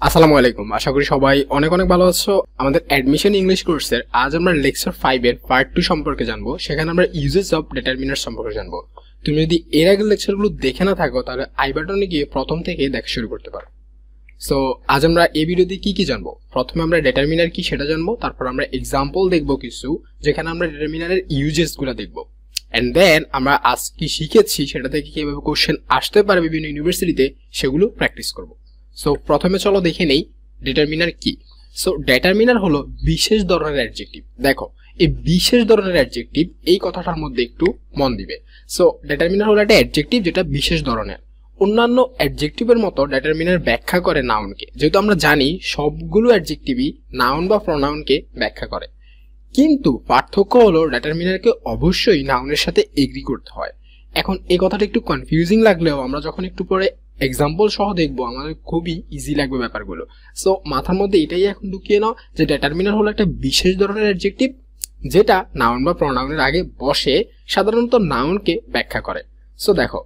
আসসালামু আলাইকুম। আশা করি সবাই অনেক অনেক ভালো আছো। আমাদের অ্যাডমিশন ইংলিশ কোর্সের আজ আমরা লেকচার 5 এর পার্ট 2 সম্পর্কে জানবো। সেখানে আমরা ইউজেস অফ ডিটারমিনার সম্পর্কে জানবো। তুমি যদি এর আগের লেকচারগুলো দেখে না থাকো তাহলে আই বাটনে গিয়ে প্রথম থেকে দেখা শুরু করতে পারো। সো আজ আমরা এই ভিডিওতে কি জানবো? প্রথমে আমরা ডিটারমিনার কি সেটা জানবো, তারপর আমরা এক্সাম্পল দেখবো কিছু যেখানে আমরা ডিটারমিনারের ইউজেসগুলো দেখবো। এন্ড দেন আমরা আজ কি শিখেছি সেটা থেকে কিভাবে কোশ্চেন আসতে পারে বিভিন্ন ইউনিভার্সিটিতে সেগুলো প্র্যাকটিস করবো। সো প্রথমে চলো দেখে নেই ডিটারমিনার কি। সো ডিটারমিনার হলো বিশেষ ধরনের অ্যাডজেক্টিভ। দেখো এই বিশেষ ধরনের অ্যাডজেক্টিভ এই কথাটার মধ্যে একটু মন দিবে। সো ডিটারমিনার হলো একটা অ্যাডজেক্টিভ যেটা বিশেষ ধরনের। অন্যান্য অ্যাডজেক্টিভের মতো ডিটারমিনার ব্যাখ্যা করে নাউনকে, যেহেতু আমরা জানি সবগুলো অ্যাডজেক্টিভই নাউন বা প্রোনাউনকে ব্যাখ্যা করে, কিন্তু পার্থক্য হলো ডিটারমিনারকে অবশ্যই নাউনের সাথে এগ্রি করতে হয়। এখন এই কথাটা একটু কনফিউজিং লাগলেও আমরা যখন একটু পরে এক্সাম্পল সহ দেখবো আমাদের খুবই ইজি লাগবে ব্যাপারগুলো। সো মাথার মধ্যে এটাই এখন ঢুকিয়ে নাও যে ডিটারমিনার হলো একটা বিশেষ ধরনের অ্যাডজেক্টিভ যেটা নাউন বা প্রোনাউনের আগে বসে, সাধারণত নাউনকে ব্যাখ্যা করে। সো দেখো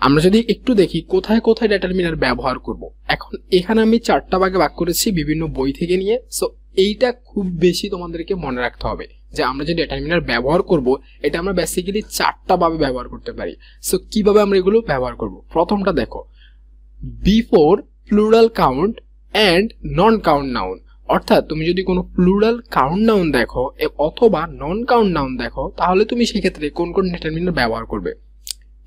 আমরা যদি একটু দেখি কোথায় কোথায় ডিটারমিনার ব্যবহার করব। এখন এখানে আমি 4টা ভাগে ভাগ করেছি বিভিন্ন বই থেকে নিয়ে। সো এইটা খুব বেশি তোমাদেরকে মনে রাখতে হবে যে আমরা যে ডিটারমিনার ব্যবহার করব এটা আমরা বেসিক্যালি 4টা ভাবে ব্যবহার করতে পারি। সো কিভাবে আমরা এগুলো ব্যবহার করব? প্রথমটা দেখো, before plural count and non count noun. অর্থাৎ তুমি যদি কোনো প্লুরাল কাউন্ট নাউন দেখো অথবা নন কাউন্ট নাউন দেখো তাহলে তুমি সেক্ষেত্রে কোন কোন ডিটারমিনার ব্যবহার করবে।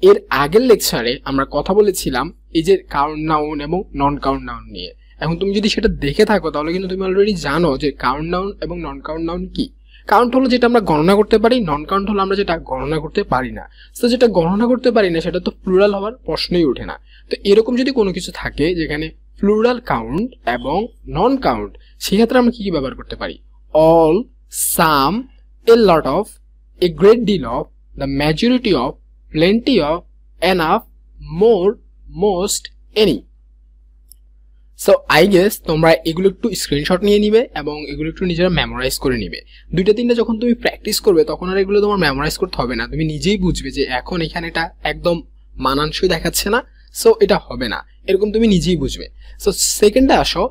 এর আগের লেকচারে আমরা কথা বলেছিলাম এই যে কাউন্ট নাউন এবং নন কাউন্ট নাউন নিয়ে। এখন তুমি যদি সেটা দেখে থাকো তাহলে কিন্তু তুমি অলরেডি জানো যে কাউন্ট নাউন এবং নন কাউন্ট নাউন কি। কাউন্ট হলো যেটা আমরা গণনা করতে পারি, নন কাউন্ট হলো আমরা যেটা গণনা করতে পারি না। তো যেটা গণনা করতে পারি না সেটা তো প্লুরাল হওয়ার প্রশ্নই ওঠে না। তো এরকম যদি কোনো কিছু থাকে যেখানে প্লুরাল কাউন্ট এবং নন কাউন্ট, সেক্ষেত্রে আমরা কি ব্যবহার করতে পারি? All, some, a lot of, a great deal of, the majority of, plenty of, enough, more, most, any. So I guess তোমরা এগুলো একটু স্ক্রিনশট নিয়ে নিবে এবং এগুলো একটু নিজেরা মেমোরাইজ করে নিবে। 2-3টা যখন তুমি প্র্যাকটিস করবে তখন আর এগুলো তোমার মেমোরাইজ করতে হবে না, তুমি নিজেই বুঝবে যে এখন এখানে এটা একদম মানানসই দেখাচ্ছে না, সো এটা হবে না, এরকম তুমি নিজেই বুঝবে। সো সেকেন্ডে আসো,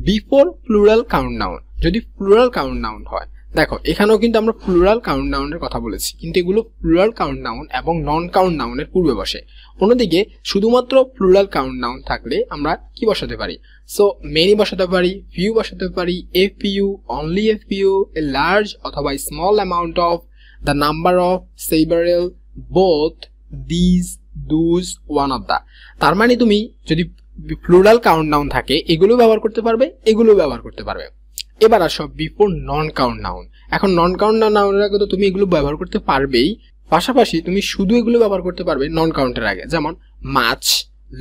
বিফোর প্লুরাল কাউন্ট নাউন। যদি প্লুরাল কাউন্ট নাউন হয়, দেখো এখানেও কিন্তু আমরা প্লুরাল কাউন্ট নাউনের কথা বলেছি, কিন্তু এগুলো প্লুরাল কাউন্ট নাউন এবং নন কাউন্ট নাউনের পূর্বে বসে। অন্যদিকে শুধুমাত্র প্লুরাল কাউন্ট নাউন থাকলে আমরা কি বসাতে পারি? সো মেনি বসাতে পারি, ফিউ বসাতে পারি, a few, only a few, a large অথবা small amount of, the number of, several, both, this, those, one of the. তার মানে তুমি যদি প্লুরাল কাউন্ট নাউন থাকে এগুলো ব্যবহার করতে পারবে, এগুলো ব্যবহার করতে পারবে। এবার আসো বিফোর নন কাউন্ট নাউন। এখন নন কাউন্ট নাউনের আগে তো তুমি এগুলো ব্যবহার করতে পারবেই, পাশাপাশি তুমি শুধু এগুলো ব্যবহার করতে পারবে নন কাউন্টের আগে, যেমন much,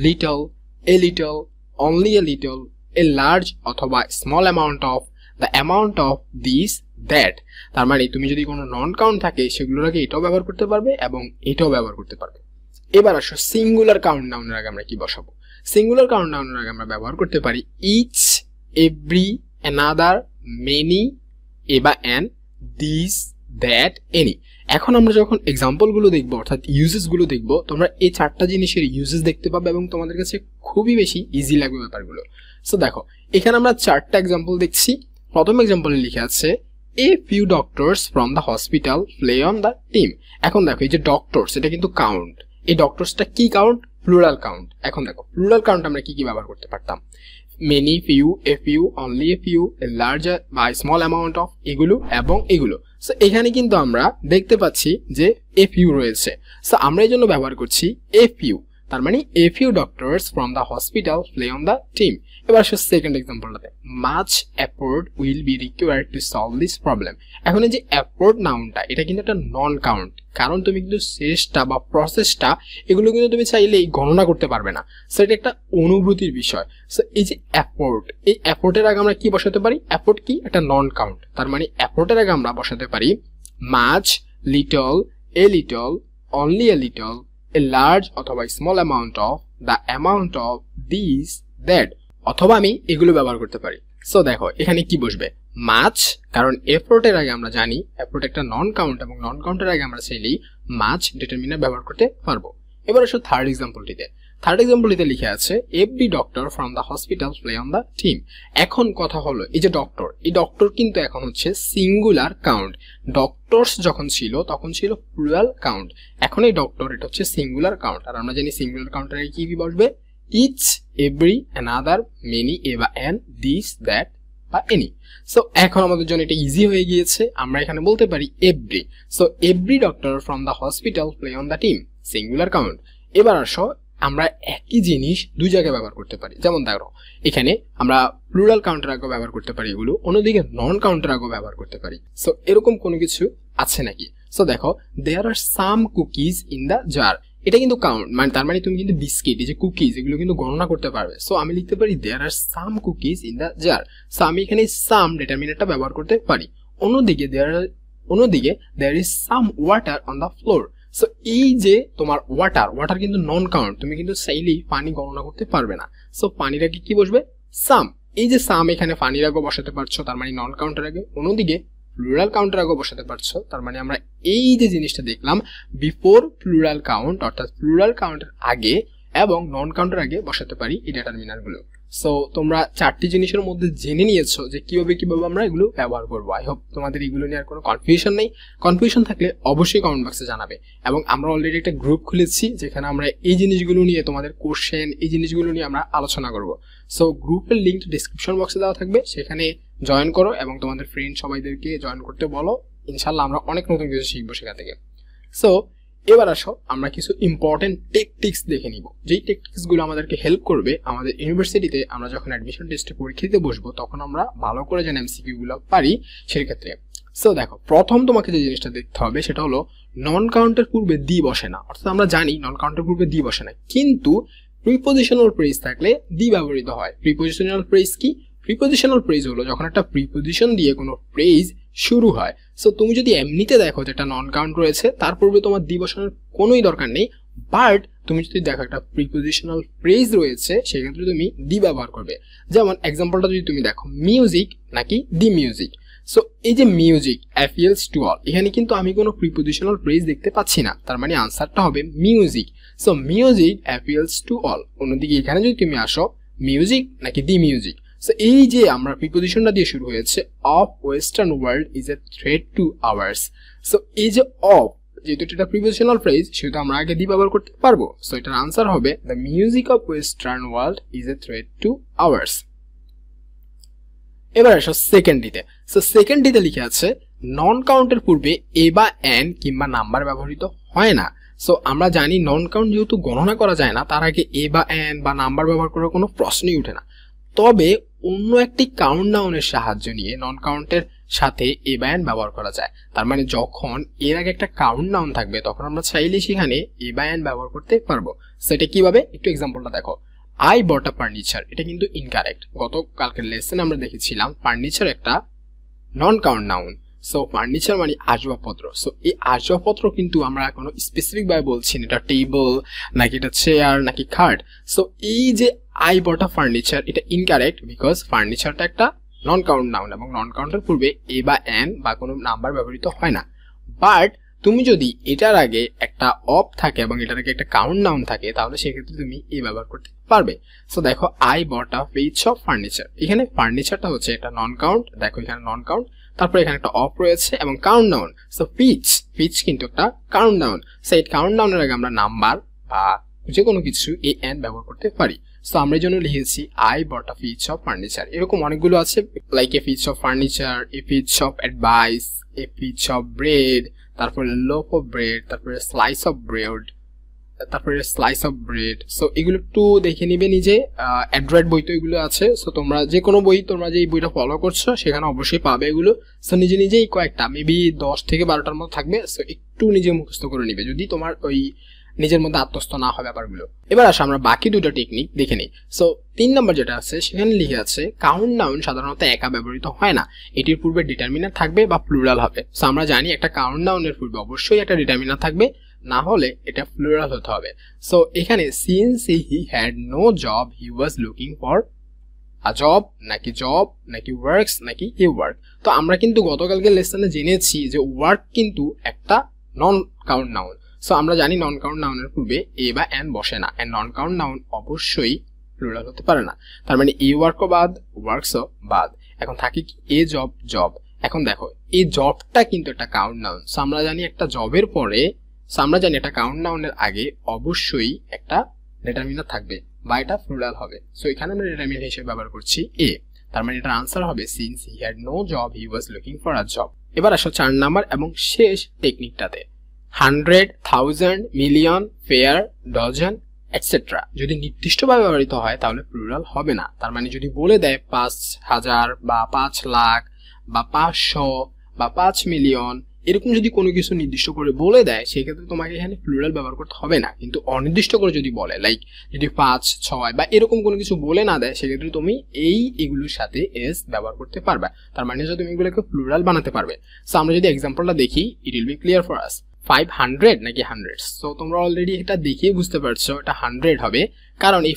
little, a little, only a little, a large অথবা small amount of, the amount of, this, that. তার মানে তুমি যদি কোনো নন কাউন্ট থাকে সেগুলোর আগে এটাও ব্যবহার করতে পারবে এবং এটাও ব্যবহার করতে পারবে। এবার আসো সিঙ্গুলার কাউন্ট নাউনের আগে আমরা কি বসাবো? সিঙ্গুলার কাউন্ট নাউনের আগে আমরা ব্যবহার করতে পারি ইচ, এভরি, অ্যানাদার, মেনি, এবা অ্যান, দিস, দ্যাট, এনি। এখন আমরা যখন এক্সাম্পলগুলো দেখবো অর্থাৎ ইউজেসগুলো দেখবো, তোমরা এই 4টা জিনিসের ইউজেস দেখতে পাবে এবং তোমাদের কাছে খুবই বেশি ইজি লাগবে ব্যাপারগুলো। সো দেখো এখানে আমরা 4টা এক্সাম্পল দেখছি। প্রথম এক্সাম্পলে লিখে আছে এ few doctors from the hospital play on the team. এখন দেখো এই যে ডক্টরস এটা কিন্তু কাউন্ট, এই ডক্টরসটা কি কাউন্ট? Plural count. এখন দেখো প্লুরাল কাউন্ট আমরা কি ব্যবহার করতে পারতাম? Many, few, A few, only a few, a large বা স্মল অ্যামাউন্ট অফ, এগুলো এবং এগুলো। সো এখানে কিন্তু আমরা দেখতে পাচ্ছি যে এ ফিউ রয়েছে, সো আমরা এই জন্য ব্যবহার করছি এ ফিউ। তার মানে a few doctors from the hospital play on the team. এবার আসলে সেকেন্ড এক্সাম্পলটাতে, much effort will be required to solve this problem. এখন এই যে এফোর্ট নাউনটা এটা কিন্তু একটা নন কাউন্ট, কারণ তুমি কিন্তু শেষটা বা প্রসেসটা এগুলো কিন্তু তুমি চাইলেই গণনা করতে পারবে না, সো এটা একটা অনুভূতির বিষয়। সো এই যে এফোর্ট, এই এফোর্টের আগে আমরা কি বসাতে পারি? এফোর্ট কি? একটা নন কাউন্ট, তার মানে এফোর্টের আগে আমরা বসাতে পারি much, little, a little, only a little, a large অথবা small amount of, the amount of, this, that, অথবা আমি এগুলো ব্যবহার করতে পারি। সো দেখো এখানে কি বসবে? মাচ, কারণ এফোর্টের আগে আমরা জানি এফোর্ট একটা নন কাউন্ট এবং নন কাউন্টের আগে আমরা চাইলেই মাচ ডিটারমিনার ব্যবহার করতে পারবো। এবার আসো থার্ড এক্সাম্পলটিতে। থার্ড এক্সাম্পলটিতে লিখে আছে every doctor from the hospital play on the team. এখন কথা হলো এই যে ডক্টর, এই ডক্টর কিন্তু এখন হচ্ছে সিঙ্গুলার কাউন্ট। ডক্টরস যখন ছিল তখন ছিল প্লুরাল কাউন্ট, এখন এই ডক্টর এটা হচ্ছে সিঙ্গুলার কাউন্ট। আর আমরা জানি সিঙ্গুলার কাউন্টারে কি কি বসবে, ইচ, এভরি, অ্যানাদার, মেনি, এবা, এন, দিস, দ্যাট বা এনি। সো এখন আমাদের জন্য এটা ইজি হয়ে গিয়েছে, আমরা এখানে বলতে পারি every. So every doctor from the hospital play on the team, singular count. এবার আসো আমরা একই জিনিস দুই জায়গায় ব্যবহার করতে পারি। যেমন দেখো এখানে আমরা প্লুরাল কাউন্টার আগেও ব্যবহার করতে পারি এগুলো, অন্যদিকে নন কাউন্টার আগেও ব্যবহার করতে পারি। সো এরকম কোনো কিছু আছে নাকি? সো দেখো দেয়ার are some cookies in the jar, এটা কিন্তু কাউন্ট, মানে তার মানে তুমি কিন্তু বিস্কিট, এই যে কুকিজ, এগুলো কিন্তু গণনা করতে পারবে। সো আমি লিখতে পারি there are some cookies in the jar. So আমি এখানে সাম ডিটারমিনেটরটা ব্যবহার করতে পারি। অন্যদিকে there is some water on the floor. So এই যে তোমার ওয়াটার কিন্তু নন কাউন্ট, তুমি কিন্তু চাইলেই পানি গণনা করতে পারবে না। সো পানির আগে কি বসবে, সাম। এই যে সাম এখানে পানির আগে বসাতে পারছো, তার মানে নন কাউন্টার আগে। অন্যদিকে প্লুরাল কাউন্টার আগে বসাতে পারছো, তার মানে আমরা এই যে জিনিসটা দেখলাম বিফোর প্লুরাল কাউন্ট, অর্থাৎ প্লুরাল কাউন্টের আগে এবং নন কাউন্টার আগে বসাতে পারি এই ডিটারমিনার গুলো। সো তোমরা চারটি জিনিসের মধ্যে জেনে নিয়েছো যে কিভাবে আমরা এগুলো ব্যবহার করবো। আই হোপ তোমাদের এগুলো নিয়ে আর কোনো কনফিউশন নেই। কনফিউশন থাকলে অবশ্যই কমেন্ট বক্সে জানাবে। এবং আমরা অলরেডি একটা গ্রুপ খুলেছি যেখানে আমরা এই জিনিসগুলো নিয়ে, তোমাদের কোশ্চেন, এই জিনিসগুলো নিয়ে আমরা আলোচনা করব। সো গ্রুপের লিঙ্ক ডিসক্রিপশন বক্সে দেওয়া থাকবে, সেখানে জয়েন করো এবং তোমাদের ফ্রেন্ড সবাইদেরকে জয়েন করতে বলো। ইনশাল্লাহ আমরা অনেক নতুন কিছু শিখবো সেখান থেকে। সো এবার আসো আমরা কিছু ইম্পর্টেন্ট টেকটিক্স দেখে নিব, যেই টেকটিক্স গুলো আমাদেরকে হেল্প করবে আমাদের ইউনিভার্সিটিতে আমরা যখন অ্যাডমিশন টেস্টে পরীক্ষা দিতে বসবো তখন আমরা ভালো করে যেন এমসিকিউ গুলো পারি সেক্ষেত্রে। সো দেখো প্রথম তোমাকে যে জিনিসটা দেখতে হবে সেটা হলো নন কাউন্টের পূর্বে দি বসে না। অর্থাৎ আমরা জানি নন কাউন্টের পূর্বে দি বসে না, কিন্তু প্রিপোজিশনাল ফ্রেজ থাকলে দি ব্যবহৃত হয়। প্রিপোজিশনাল ফ্রেজ কি? প্রিপোজিশনাল ফ্রেজ হলো যখন একটা প্রিপোজিশন দিয়ে কোনো ফ্রেজ শুরু হয়। সো তুমি যদি এমনিতে দেখো যে একটা নন কাউন্ট রয়েছে, তার পূর্বে তোমার দি বসানোর কোনোই দরকার নেই। বাট তুমি যদি দেখো একটা প্রিপোজিশনাল ফ্রেজ রয়েছে, সেক্ষেত্রে তুমি দি ব্যবহার করবে। যেমন এক্সাম্পলটা যদি তুমি দেখো, মিউজিক নাকি দি মিউজিক। সো এই যে মিউজিক অ্যাপিলস টু অল, এখানে কিন্তু আমি কোনো প্রিপোজিশনাল ফ্রেজ দেখতে পাচ্ছি না, তার মানে আনসারটা হবে music. So music appeals to all. অন্যদিকে এখানে যদি তুমি আসো, মিউজিক নাকি দি মিউজিক। সো এই যে আমরা প্রিপোজিশনটা দিয়ে শুরু হয়েছে, of western world is a threat to hours. So এই যে অফ, যেহেতু এটা প্রিপোজিশনাল ফ্রেজ, সেহেতু আমরা আগে দি ব্যবহার করতে পারবো। সো এটার আনসার হবে the music of western world is a threat to hours. এবার আসো সেকেন্ডটিতে। সো সেকেন্ডটিতে লিখে আছে নন কাউন্টের পূর্বে এ বা এন কিংবা নাম্বার ব্যবহৃত হয় না। সো আমরা জানি নন কাউন্ট যেহেতু গণনা করা যায় না, তার আগে এ বা এন বা নাম্বার ব্যবহার করার কোনো প্রশ্নই উঠে না। তবে অন্য একটি কাউন্টডাউনের সাহায্য নিয়ে নন কাউন্টের সাথে এ বা এন ব্যবহার করা যায়। তার মানে যখন এর আগে একটা কাউন্টডাউন থাকবে তখন আমরা চাইলে সেখানে এ বা এন ব্যবহার করতে পারবো। সেটা কিভাবে, একটু এক্সাম্পলটা দেখো। আই বট আ ফার্নিচার, এটা কিন্তু ইনকারেক্ট। গতকালকের লেসনে আমরা দেখেছিলাম ফার্নিচার একটা non count noun. So furniture মানে আসবাবপত্র। সো এই আসবাবপত্র কিন্তু আমরা কোনো স্পেসিফিক ভাবে বলছি না, এটা টেবিল নাকি এটা চেয়ার নাকি খাট। সো এই যে আই বট আ ফার্নিচার, এটা ইনকারেক্ট, বিকজ ফার্নিচারটা একটা নন কাউন্ট নাউন এবং নন কাউন্টের পূর্বে এ বা এন বা কোনো নাম্বার ব্যবহৃত হয় না। বাট তুমি যদি এটার আগে একটা অফ থাকে এবং এটার আগে একটা কাউন্ট নাউন থাকে, তাহলে সেক্ষেত্রে তুমি এ ব্যবহার করতে পারবে। সো দেখো I bought a piece of furniture, এখানে ফার্নিচারটা হচ্ছে একটা নন কাউন্ট, দেখো এখানে নন কাউন্ট, তারপরে এখানে একটা অফ রয়েছে এবং কাউন্ট ডাউন। সো পিচ কিন্তু একটা কাউন্ট ডাউন। সো এই কাউন্ট ডাউনের আগে আমরা নাম্বার বা যে কোনো কিছু এ এন ব্যবহার করতে পারি। সো আমরা এই জন্য লিখেছি I bought a piece of furniture. এরকম অনেকগুলো আছে, like a piece of furniture, a piece of advice, a piece of bread, তারপরে লোফ অফ ব্রেড, তারপরে স্লাইস অফ ব্রেড, তারপরে স্লাইস অফ ব্রেড। সো এগুলো একটু দেখে নিবে নিজে, অ্যান্ড্রয়েড বই তো এগুলো আছে। সো তোমরা যে কোনো বই, তোমরা যে বইটা ফলো করছো সেখানে অবশ্যই পাবে এগুলো। সো নিজেই কয়েকটা মেবি 10 থেকে 12টার মতো থাকবে। সো একটু নিজে মুখস্থ করে নিবে যদি তোমার ওই নিজের মধ্যে আত্মস্থ না হয় ব্যাপারগুলো। এবার আসো আমরা বাকি দুটো টেকনিক দেখে নিই। সো 3 নম্বর যেটা আছে সেখানে লিখে আছে কাউন্ট ডাউন সাধারণত একা ব্যবহৃত হয় না, এটির পূর্বে ডিটারমিনার থাকবে বা প্লুরাল হবে। সো আমরা জানি একটা কাউন্ট ডাউনের পূর্বে অবশ্যই একটা ডিটারমিনার থাকবে, না হলে এটা প্লুরাল হতে হবে। সো এখানে since he had no job he was looking for a job নাকি ওয়ার্কস নাকি হি ওয়ার্ক। তো আমরা কিন্তু গতকালকে লেসনে জেনেছি যে ওয়ার্ক কিন্তু একটা নন কাউন্ট নাউন। সো আমরা জানি নন কাউন্ট নাউনের পূর্বে এ বা এন বসে না, এন্ড নন কাউন্ট নাউন অবশ্যই প্লুরাল হতে পারে না। তার মানে এ ওয়ার্কও বাদ, ওয়ার্কসও বাদ। এখন থাকে কি এ জব, জব। এখন দেখো এই জবটা কিন্তু একটা কাউন্ট নাউন। সো আমরা জানি একটা জবের পরে, সো আমরা জানি একটা কাউন্ট নাউনের আগে অবশ্যই একটা ডিটারমিনার থাকবে বা এটা প্লুরাল হবে। সো এখানে আমরা ডিটারমিনার হিসেবে ব্যবহার করছি এ। তার মানে এটার আনসার হবে since he had no job he was looking for a job. এবার আসো 4 নাম্বার এবং শেষ টেকনিকটাতে। 100, 1000, মিলিয়ন, ফেয়ার, ডজন, এটসেট্রা যদি নির্দিষ্টভাবে ব্যবহৃত হয় তাহলে প্লুরাল হবে না। তার মানে যদি বলে দেয় 5000 বা 5 লাখ বা 500 বা 5 মিলিয়ন, এরকম যদি কোনো কিছু নির্দিষ্ট করে বলে দেয় সেক্ষেত্রে তোমাকে এখানে প্লুরাল ব্যবহার করতে হবে না। কিন্তু অনির্দিষ্ট করে যদি বলে, লাইক যদি 5, 6 বা এরকম কোনো কিছু বলে না দেয়, সেক্ষেত্রে তুমি এগুলোর সাথে এস ব্যবহার করতে পারবে। তার মানে তুমি এগুলোকে প্লুরাল বানাতে পারবে। সো আমরা যদি এক্সাম্পলটা দেখি, it will be clear for us. 500 নাকি 100? সো তোমরা অলরেডি এটা দেখে বুঝতে পারছো এটা 100 হবে, কারণ এই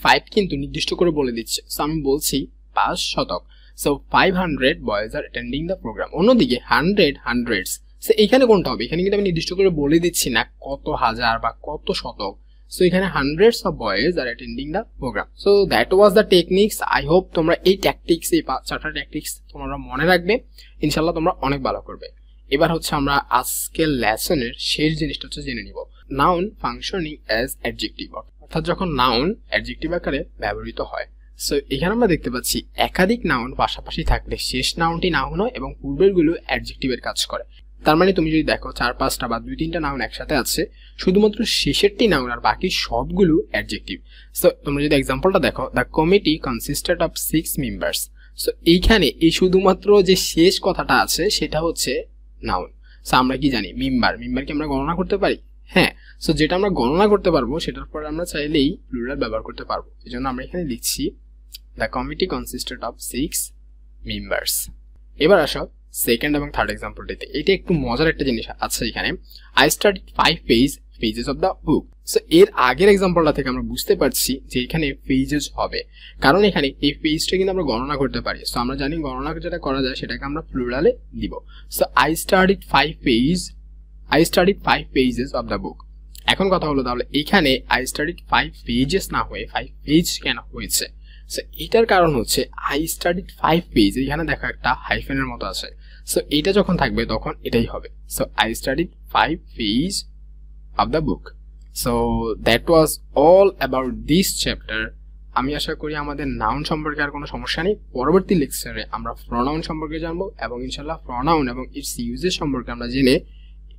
5 কিন্তু নির্দিষ্ট করে বলে দিচ্ছে। সো আমি বলছি 5 শতক। So 500 boys are attending the program. অন্যদিকে 100, হান্ড্রেডস, সো এখানে কোনটা হবে? এখানে কিন্তু আমি নির্দিষ্ট করে বলে দিচ্ছি না কত হাজার বা কত শতক। সো এখানে hundreds of boys are attending the program. So that was the techniques. I hope তোমরা এই ট্যাকটিক্স, এই 4টা ট্যাকটিক্স তোমরা মনে রাখবে, ইনশাল্লাহ তোমরা অনেক ভালো করবে। এবার হচ্ছে আমরা আজকের লেসনের শেষ জিনিসটা হচ্ছে জেনে নিব, নাউন ফাংশনিং অ্যাজ অ্যাডজেক্টিভ। অর্থাৎ যখন নাউন অ্যাডজেক্টিভ আকারে ব্যবহৃত হয়। সো এখানে আমরা দেখতে পাচ্ছি একাধিক নাউন পাশাপাশি থাকলে শেষ নাউনটি নাউন হয় এবং পূর্বেরগুলো অ্যাডজেক্টিভের কাজ করে। তার মানে তুমি যদি দেখো 4-5টা বা 2-3টা নাউন একসাথে আছে, শুধুমাত্র শেষেরটি নাউন আর বাকি সবগুলো অ্যাডজেক্টিভ। সো তোমরা যদি এক্সাম্পলটা দেখো, the committee কনসিস্টেড of 6 members. So এইখানে এই শুধুমাত্র যে শেষ কথাটা আছে সেটা হচ্ছে নাউন। সো আমরা কি জানি মেম্বার কি আমরা গণনা করতে পারি? হ্যাঁ। সো যেটা আমরা গণনা করতে পারবো সেটার পরে আমরা চাইলেই প্লুরাল ব্যবহার করতে পারবো। এই জন্য আমরা এখানে লিখছি দ্য কমিটি কনসিস্টেড অফ 6 মেম্বার্স। এবার আসো সেকেন্ড এবং থার্ড এক্সাম্পলটিতে। এটা একটু মজার একটা জিনিস আছে এখানে, I studied 5 pages of the book. So এর আগের এক্সাম্পলটা থেকে আমরা বুঝতে পারছি যে এখানে পেজেস হবে, কারণ এখানে এই পেজটা কিন্তু আমরা গণনা করতে পারি। সো আমরা জানি গণনা যেটা করা যায় সেটাকে আমরা প্লুরালে দিব। So I studied 5 pages of the book. এখন কথা হলো তাহলে এখানে আই স্টাডিড 5 পেজেস না হয়ে 5 পেজ কেন হয়েছে? সো এটার কারণ হচ্ছে আই স্টাডিড 5 পেজ, এখানে দেখো একটা হাইফেনের মতো আছে। সো এটা যখন থাকবে তখন এটাই হবে। So I studied 5 page of the book. So that was all about this chapter. আমি আশা করি আমাদের নাউন সম্পর্কে আর কোনো সমস্যা নেই। পরবর্তী লেকচারে আমরা প্রনাউন সম্পর্কে জানবো এবং ইনশাল্লাহ প্রনাউন এবং ইটস ইউজেস সম্পর্কে আমরা জেনে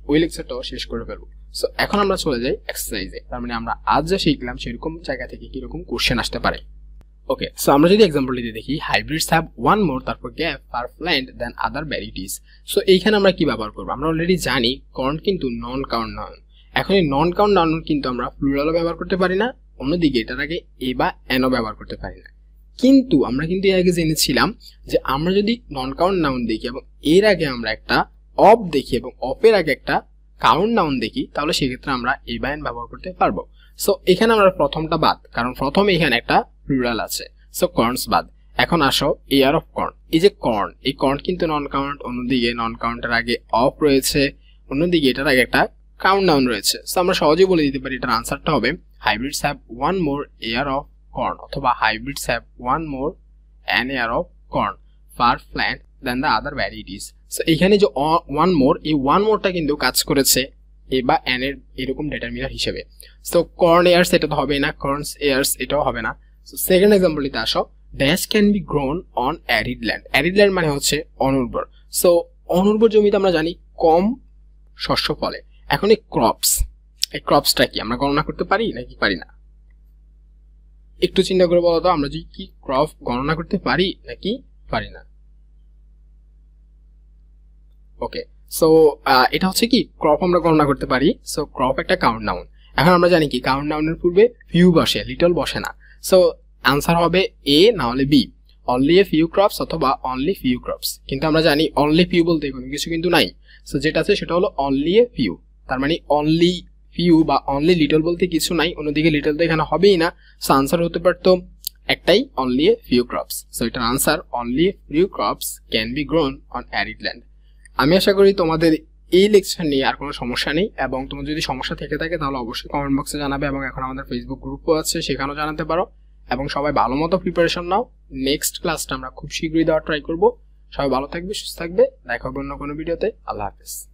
ওই লেকচারটাও শেষ করে ফেলবো। সো এখন আমরা চলে যাই এক্সারসাইজে। তার মানে আমরা আজ যা শিখলাম সেরকম জায়গা থেকে কিরকম কোশ্চেন আসতে পারে। ওকে, সো আমরা যদি এক্সাম্পলটি দেখি, হাইব্রিডস হ্যাভ ওয়ান মোর, তারপর গ্যাপ ফার প্ল্যান্ট দেন আদার ভ্যারাইটিস। সো এইখানে আমরা কি ব্যবহার করবো? আমরা অলরেডি জানি কর্ন কিন্তু নন কাউন্ট নাউন। এখন এই নন কাউন্ট নাউন কিন্তু আমরা প্লুরালও ব্যবহার করতে পারি না, অন্যদিকে এটার আগে এ বা এনও ব্যবহার করতে পারি না। কিন্তু আমরা কিন্তু এর আগে জেনেছিলাম যে আমরা যদি নন কাউন্ট নাউন দেখি এবং এর আগে আমরা একটা অফ দেখি এবং অফের আগে একটা কাউন্ট নাউন দেখি, তাহলে সেক্ষেত্রে আমরা এ বা এন ব্যবহার করতে পারবো। সো এখানে আমরা প্রথমটা বাদ, কারণ প্রথমে এখানে একটা প্লুরাল আছে। সো কর্নস বাদ। এখন আসো এয়ার অফ কর্ন। এই যে কর্ন, এই কর্ন কিন্তু নন কাউন্ট, অন্যদিকে নন কাউন্টের আগে অফ রয়েছে, অন্যদিকে এটার আগে একটা কাউন্ট নাউন রয়েছে। সো আমরা সহজেই বলে দিতে পারি এটার আনসারটা হবে hybrids have one more ear of corn, অথবা hybrids have one more an ear of corn far plant then the other varieties. So এখানে যে ওয়ান মোর, এই ওয়ান মোরটা কিন্তু কাজ করেছে এ বা এন এর এরকম ডিটারমিনার হিসেবে। সো কর্ন এয়ার্স এটা তো হবে না, কর্নস এয়ার্স এটাও হবে না। সো সেকেন্ড এক্সাম্পলটিতে আসো, dash can be grown on arid land. Arid land মানে হচ্ছে অনুর্বর। সো অনুর্বর জমিতে আমরা জানি কম শস্য ফলে। এখন এই ক্রপসটা কি আমরা গণনা করতে পারি নাকি পারি না? একটু চিন্তা করে বলো তো, আমরা যে কি ক্রপ গণনা করতে পারি নাকি পারি না? ওকে, সো এটা হচ্ছে কি ক্রপ আমরা গণনা করতে পারি। সো ক্রপ একটা কাউন্ট নাউন। এখন আমরা জানি কি কাউন্ট নাউনের পূর্বে ফিউ বসে, লিটল বসে না। সো আনসার হবে এ না হলে B, only a few crops অথবা অনলি ফিউ ক্রপস। কিন্তু আমরা জানি অনলি ফিউ বলতে কোনো কিছু কিন্তু নাই। সো যেটা আছে সেটা হলো অনলি এ ফিউ। তার মানে অনলি ফিউ বা অনলি লিটল বলতে কিছু নাই, অন্যদিকে লিটল তো এখানে হবেই না। সো আনসার হতে পারতো একটাই, only a few crops. So এটার answer only a few crops can be grown on arid land. আমি আশা করি তোমাদের এই লেকচার নিয়ে আর কোনো সমস্যা নেই, এবং তোমার যদি সমস্যা থেকে থাকে তাহলে অবশ্যই কমেন্ট বক্সে জানাবে, এবং এখন আমাদের ফেসবুক গ্রুপও আছে, সেখানেও জানাতে পারো। এবং সবাই ভালো মতো প্রিপারেশন নাও। নেক্সট ক্লাসটা আমরা খুব শীঘ্রই দেওয়ার ট্রাই করবো। সবাই ভালো থাকবে, সুস্থ থাকবে, দেখা হবে অন্য কোনো ভিডিওতে। আল্লাহ হাফেজ।